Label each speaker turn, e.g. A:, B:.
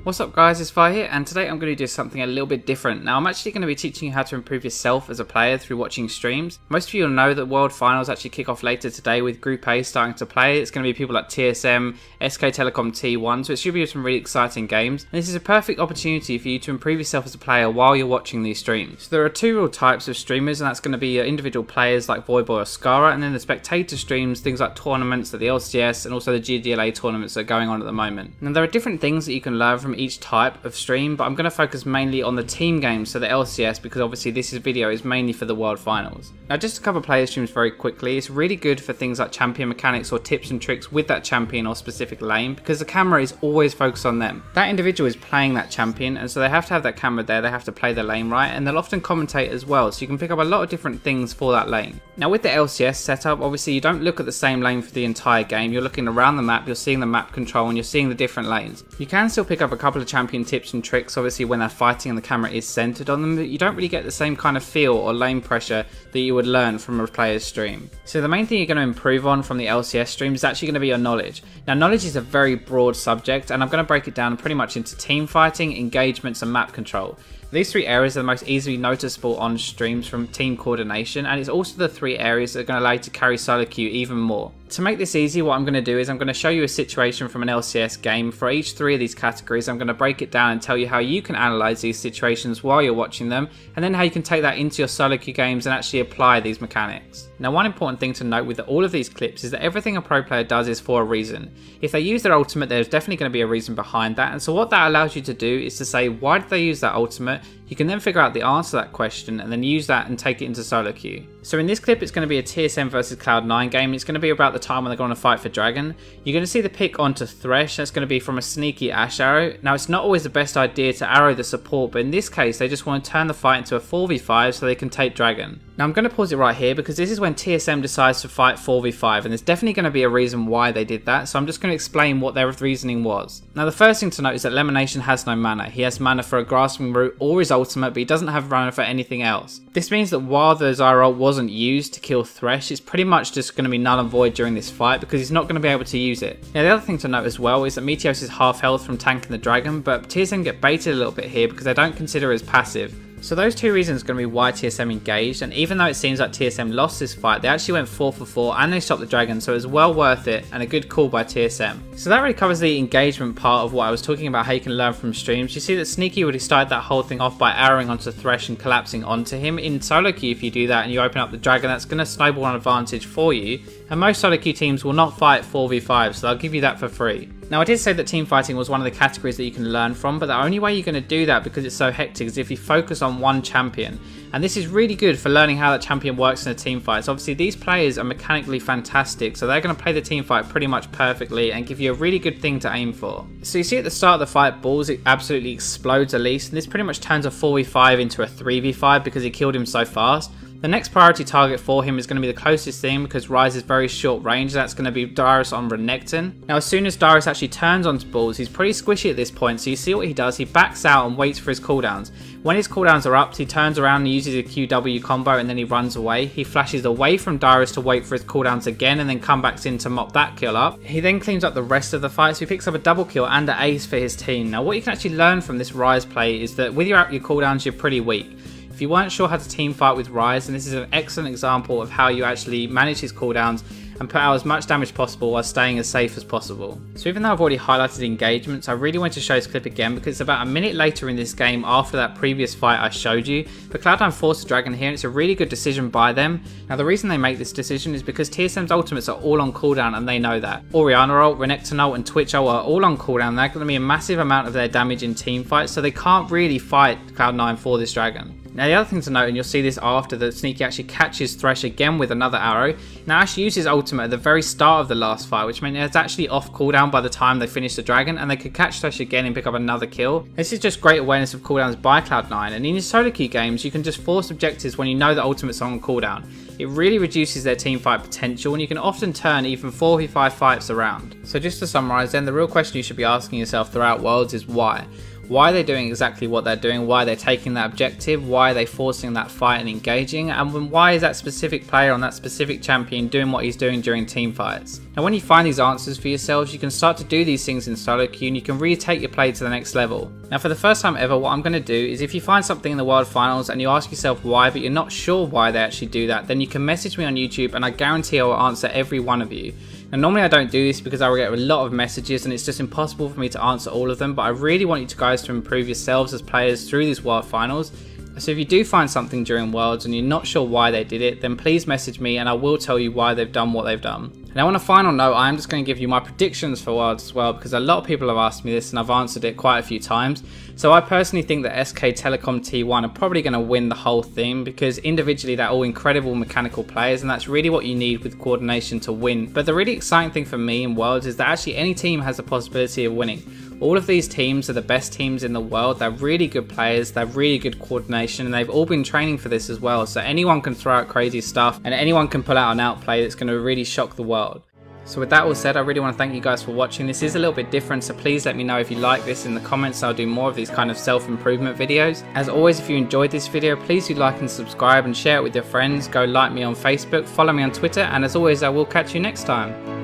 A: What's up guys, it's Fire here, and today I'm going to do something a little bit different. Now I'm actually going to be teaching you how to improve yourself as a player through watching streams. Most of you will know that World Finals actually kick off later today with Group A starting to play. It's going to be people like TSM, SK Telecom T1, so it should be some really exciting games. And this is a perfect opportunity for you to improve yourself as a player while you're watching these streams. So there are two real types of streamers, and that's going to be your individual players like Voyboy or Skara, and then the spectator streams, things like tournaments like the LCS and also the GDLA tournaments that are going on at the moment. Now there are different things that you can learn from each type of stream, but I'm going to focus mainly on the team games, so the LCS, because obviously this video is mainly for the World Finals. Now just to cover player streams very quickly, it's really good for things like champion mechanics or tips and tricks with that champion or specific lane, because the camera is always focused on them. That individual is playing that champion, and so they have to have that camera there, they have to play the lane right, and they'll often commentate as well, so you can pick up a lot of different things for that lane. Now with the LCS setup, obviously you don't look at the same lane for the entire game, you're looking around the map, you're seeing the map control and you're seeing the different lanes. You can still pick up a couple of champion tips and tricks obviously when they're fighting and the camera is centered on them, but you don't really get the same kind of feel or lane pressure that you would learn from a player's stream. So the main thing you're going to improve on from the LCS stream is actually going to be your knowledge. Now knowledge is a very broad subject, and I'm going to break it down pretty much into team fighting, engagements and map control. These three areas are the most easily noticeable on streams from team coordination, and it's also the three areas that are going to allow you to carry solo queue even more. To make this easy, what I'm going to do is I'm going to show you a situation from an LCS game. For each three of these categories, I'm going to break it down and tell you how you can analyze these situations while you're watching them, and then how you can take that into your solo queue games and actually apply these mechanics. Now one important thing to note with all of these clips is that everything a pro player does is for a reason. If they use their ultimate, there's definitely going to be a reason behind that, and so what that allows you to do is to say, why did they use that ultimate? You can then figure out the answer to that question and then use that and take it into solo queue. So in this clip it's going to be a TSM versus Cloud9 game. It's going to be about the time when they're going to fight for Dragon. You're going to see the pick onto Thresh. That's going to be from a sneaky Ashe arrow. Now it's not always the best idea to arrow the support, but in this case they just want to turn the fight into a 4v5 so they can take Dragon. Now I'm going to pause it right here because this is when TSM decides to fight 4v5, and there's definitely going to be a reason why they did that, so I'm just going to explain what their reasoning was. Now the first thing to note is that Lemonation has no mana. He has mana for a grasping root or his ultimate, but he doesn't have mana for anything else. This means that while the Zyra ult wasn't used to kill Thresh, it's pretty much just going to be null and void during this fight because he's not going to be able to use it. Now the other thing to note as well is that Meteos is half health from tanking the Dragon, but TSM get baited a little bit here because they don't consider it as passive. So those two reasons are going to be why TSM engaged, and even though it seems like TSM lost this fight, they actually went 4 for 4 and they stopped the Dragon, so it was well worth it and a good call by TSM. So that really covers the engagement part of what I was talking about, how you can learn from streams. You see that Sneaky already started that whole thing off by arrowing onto Thresh and collapsing onto him. In solo queue, if you do that and you open up the Dragon, that's going to snowball an advantage for you, and most solo queue teams will not fight 4v5, so I'll give you that for free. Now I did say that team fighting was one of the categories that you can learn from, but the only way you're going to do that because it's so hectic is if you focus on one champion. And this is really good for learning how that champion works in a team fight. So obviously these players are mechanically fantastic, so they're going to play the team fight pretty much perfectly and give you a really good thing to aim for. So you see at the start of the fight, Balls, it absolutely explodes Elise, and this pretty much turns a 4v5 into a 3v5 because he killed him so fast. The next priority target for him is going to be the closest thing because Ryze is very short range. That's going to be Darius on Renekton. Now as soon as Darius actually turns onto Balls, he's pretty squishy at this point, so you see what he does, he backs out and waits for his cooldowns. When his cooldowns are up, he turns around and uses a QW combo and then he runs away. He flashes away from Darius to wait for his cooldowns again and then come back in to mop that kill up. He then cleans up the rest of the fight, so he picks up a double kill and an ace for his team. Now what you can actually learn from this Ryze play is that with your cooldowns you're pretty weak. If you weren't sure how to team fight with Ryze, then this is an excellent example of how you actually manage his cooldowns and put out as much damage possible while staying as safe as possible. So even though I've already highlighted engagements, I really want to show this clip again because it's about a minute later in this game after that previous fight I showed you. But Cloud9 forced the Dragon here, and it's a really good decision by them. Now the reason they make this decision is because TSM's ultimates are all on cooldown and they know that. Orianna ult, Renekton ult and Twitch ult are all on cooldown. They're going to be a massive amount of their damage in team fights, so they can't really fight Cloud9 for this Dragon. Now the other thing to note, and you'll see this after, that Sneaky actually catches Thresh again with another arrow. Now Ashe used his ultimate at the very start of the last fight, which meant it's actually off cooldown by the time they finish the Dragon, and they could catch Thresh again and pick up another kill. This is just great awareness of cooldowns by Cloud9, and in your solo queue games you can just force objectives when you know the ultimate's on cooldown. It really reduces their team fight potential, and you can often turn even 4v5 fights around. So just to summarise then, the real question you should be asking yourself throughout Worlds is why? why they're doing exactly what they're doing, why they're taking that objective, why they're forcing that fight and engaging, and why is that specific player on that specific champion doing what he's doing during team fights. Now when you find these answers for yourselves, you can start to do these things in solo queue and you can really take your play to the next level. Now for the first time ever, what I'm going to do is if you find something in the World Finals and you ask yourself why, but you're not sure why they actually do that, then you can message me on YouTube and I guarantee I will answer every one of you. And normally I don't do this because I will get a lot of messages and it's just impossible for me to answer all of them, but I really want you guys to improve yourselves as players through these World Finals. So if you do find something during Worlds and you're not sure why they did it, then please message me and I will tell you why they've done what they've done. Now on a final note, I'm just going to give you my predictions for Worlds as well, because a lot of people have asked me this and I've answered it quite a few times. So I personally think that SK Telecom T1 are probably going to win the whole thing, because individually they're all incredible mechanical players and that's really what you need with coordination to win. But the really exciting thing for me in Worlds is that actually any team has the possibility of winning. All of these teams are the best teams in the world. They're really good players, they're really good coordination, and they've all been training for this as well. So anyone can throw out crazy stuff and anyone can pull out an outplay that's going to really shock the world. So with that all said, I really want to thank you guys for watching. This is a little bit different, so please let me know if you like this in the comments. I'll do more of these kind of self-improvement videos. As always, if you enjoyed this video, please do like and subscribe and share it with your friends. Go like me on Facebook, follow me on Twitter, and as always, I will catch you next time.